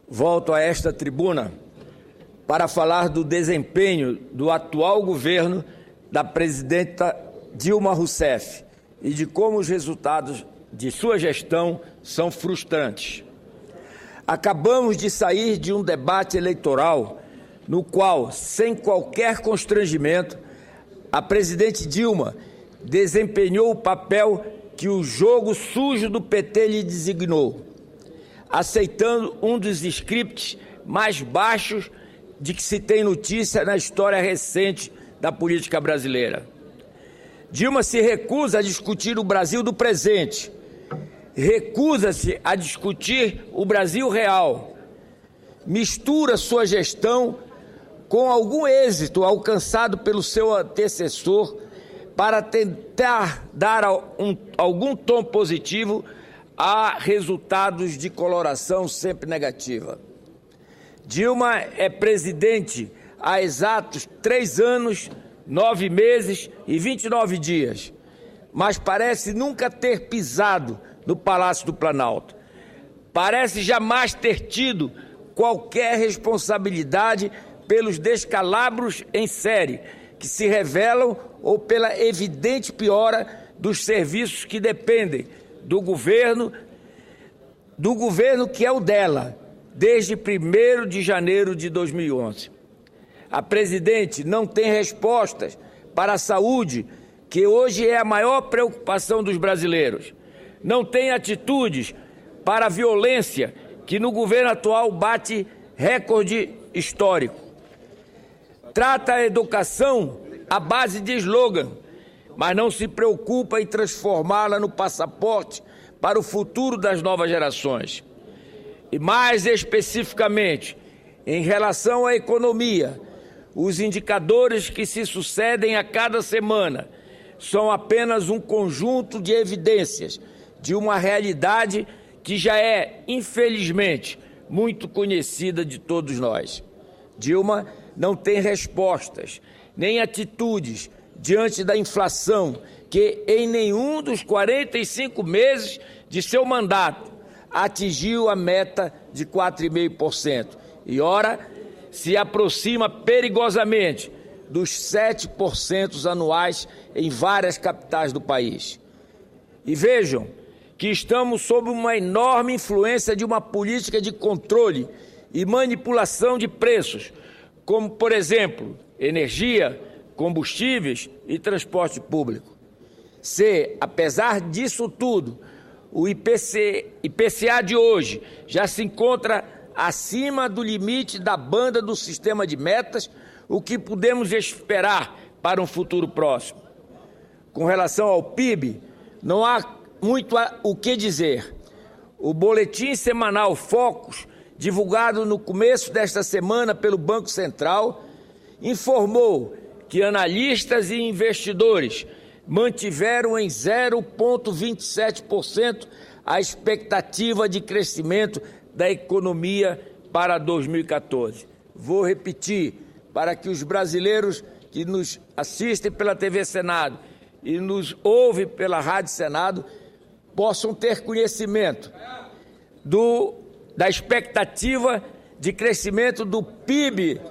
Volto a esta tribuna para falar do desempenho do atual governo da presidenta Dilma Rousseff e de como os resultados de sua gestão são frustrantes. Acabamos de sair de um debate eleitoral no qual, sem qualquer constrangimento, a presidente Dilma desempenhou o papel que o jogo sujo do PT lhe designou, aceitando um dos scripts mais baixos de que se tem notícia na história recente da política brasileira. Dilma se recusa a discutir o Brasil do presente, recusa-se a discutir o Brasil real, mistura sua gestão com algum êxito alcançado pelo seu antecessor para tentar dar algum tom positivo a resultados de coloração sempre negativa. Dilma é presidente há exatos 3 anos, 9 meses e 29 dias, mas parece nunca ter pisado no Palácio do Planalto. Parece jamais ter tido qualquer responsabilidade pelos descalabros em série que se revelam ou pela evidente piora dos serviços que dependem do governo que é o dela, desde 1º de janeiro de 2011. A presidente não tem respostas para a saúde, que hoje é a maior preocupação dos brasileiros. Não tem atitudes para a violência, que no governo atual bate recorde histórico. Trata a educação à base de slogan, mas não se preocupa em transformá-la no passaporte para o futuro das novas gerações. E mais especificamente, em relação à economia, os indicadores que se sucedem a cada semana são apenas um conjunto de evidências de uma realidade que já é, infelizmente, muito conhecida de todos nós. Dilma não tem respostas, nem atitudes diante da inflação, que em nenhum dos 45 meses de seu mandato atingiu a meta de 4,5%. E, ora, se aproxima perigosamente dos 7% anuais em várias capitais do país. E vejam que estamos sob uma enorme influência de uma política de controle e manipulação de preços, como, por exemplo, energia, combustíveis e transporte público. Se, apesar disso tudo, o IPCA de hoje já se encontra acima do limite da banda do sistema de metas, o que podemos esperar para um futuro próximo? Com relação ao PIB, não há muito o que dizer. O boletim semanal Focus, divulgado no começo desta semana pelo Banco Central, informou que analistas e investidores mantiveram em 0,27% a expectativa de crescimento da economia para 2014. Vou repetir, para que os brasileiros que nos assistem pela TV Senado e nos ouvem pela Rádio Senado possam ter conhecimento da expectativa de crescimento do PIB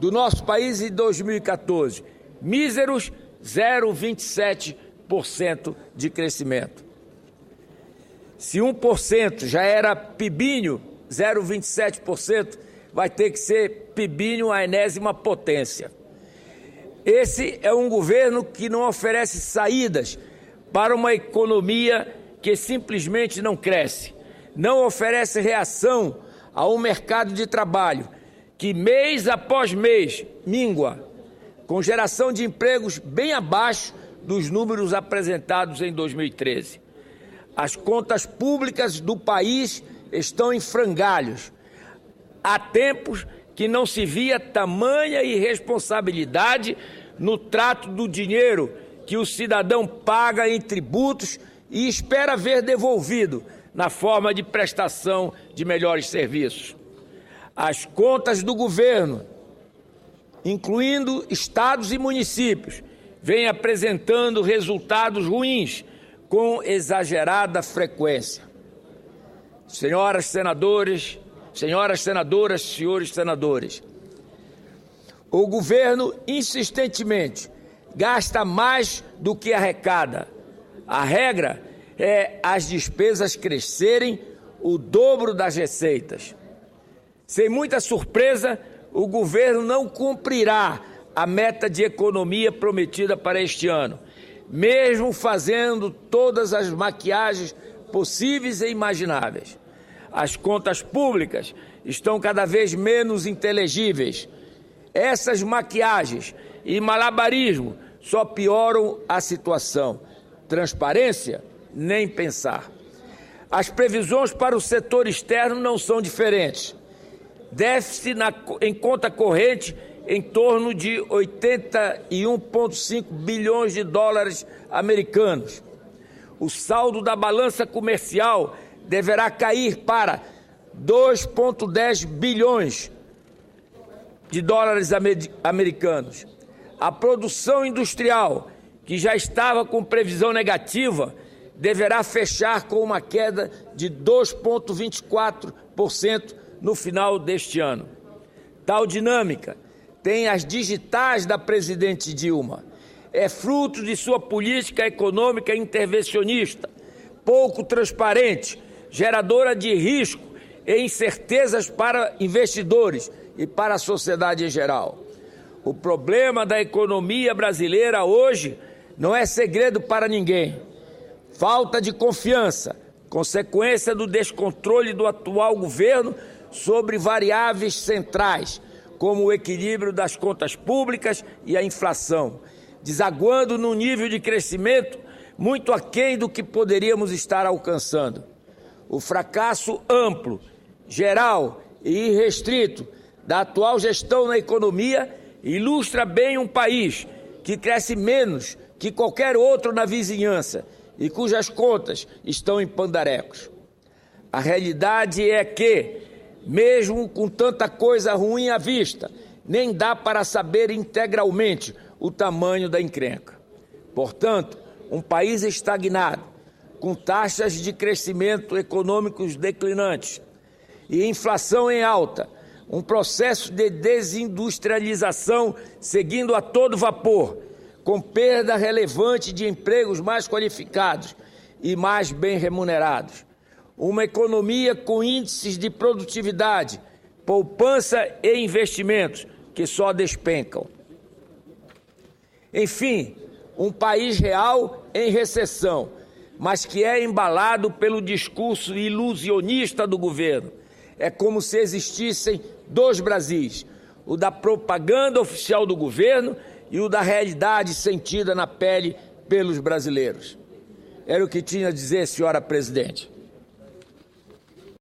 do nosso país em 2014. Míseros 0,27% de crescimento. Se 1% já era pibinho, 0,27% vai ter que ser pibinho à enésima potência. Esse é um governo que não oferece saídas para uma economia que simplesmente não cresce. Não oferece reação a um mercado de trabalho que mês após mês mingua, com geração de empregos bem abaixo dos números apresentados em 2013. As contas públicas do país estão em frangalhos. Há tempos que não se via tamanha irresponsabilidade no trato do dinheiro que o cidadão paga em tributos e espera ver devolvido na forma de prestação de melhores serviços. As contas do governo, incluindo estados e municípios, vêm apresentando resultados ruins com exagerada frequência. Senhoras senadores senhoras senadoras, senhores senadores. O governo insistentemente gasta mais do que arrecada. A regra é as despesas crescerem o dobro das receitas. Sem muita surpresa, o governo não cumprirá a meta de economia prometida para este ano, mesmo fazendo todas as maquiagens possíveis e imagináveis. As contas públicas estão cada vez menos inteligíveis. Essas maquiagens e malabarismo só pioram a situação. Transparência, nem pensar. As previsões para o setor externo não são diferentes. Déficit em conta corrente em torno de 81,5 bilhões de dólares americanos. O saldo da balança comercial deverá cair para 2,10 bilhões de dólares americanos. A produção industrial, que já estava com previsão negativa, deverá fechar com uma queda de 2,24% no final deste ano. Tal dinâmica tem as digitais da presidente Dilma. É fruto de sua política econômica intervencionista, pouco transparente, geradora de risco e incertezas para investidores e para a sociedade em geral. O problema da economia brasileira hoje não é segredo para ninguém. Falta de confiança, consequência do descontrole do atual governo sobre variáveis centrais, como o equilíbrio das contas públicas e a inflação, desaguando num nível de crescimento muito aquém do que poderíamos estar alcançando. O fracasso amplo, geral e irrestrito da atual gestão na economia ilustra bem um país que cresce menos que qualquer outro na vizinhança e cujas contas estão em pandarecos. A realidade é que, mesmo com tanta coisa ruim à vista, nem dá para saber integralmente o tamanho da encrenca. Portanto, um país estagnado, com taxas de crescimento econômicos declinantes e inflação em alta, um processo de desindustrialização seguindo a todo vapor, com perda relevante de empregos mais qualificados e mais bem remunerados. Uma economia com índices de produtividade, poupança e investimentos que só despencam. Enfim, um país real em recessão, mas que é embalado pelo discurso ilusionista do governo. É como se existissem dois Brasis, o da propaganda oficial do governo e o da realidade sentida na pele pelos brasileiros. Era o que tinha a dizer, senhora presidente.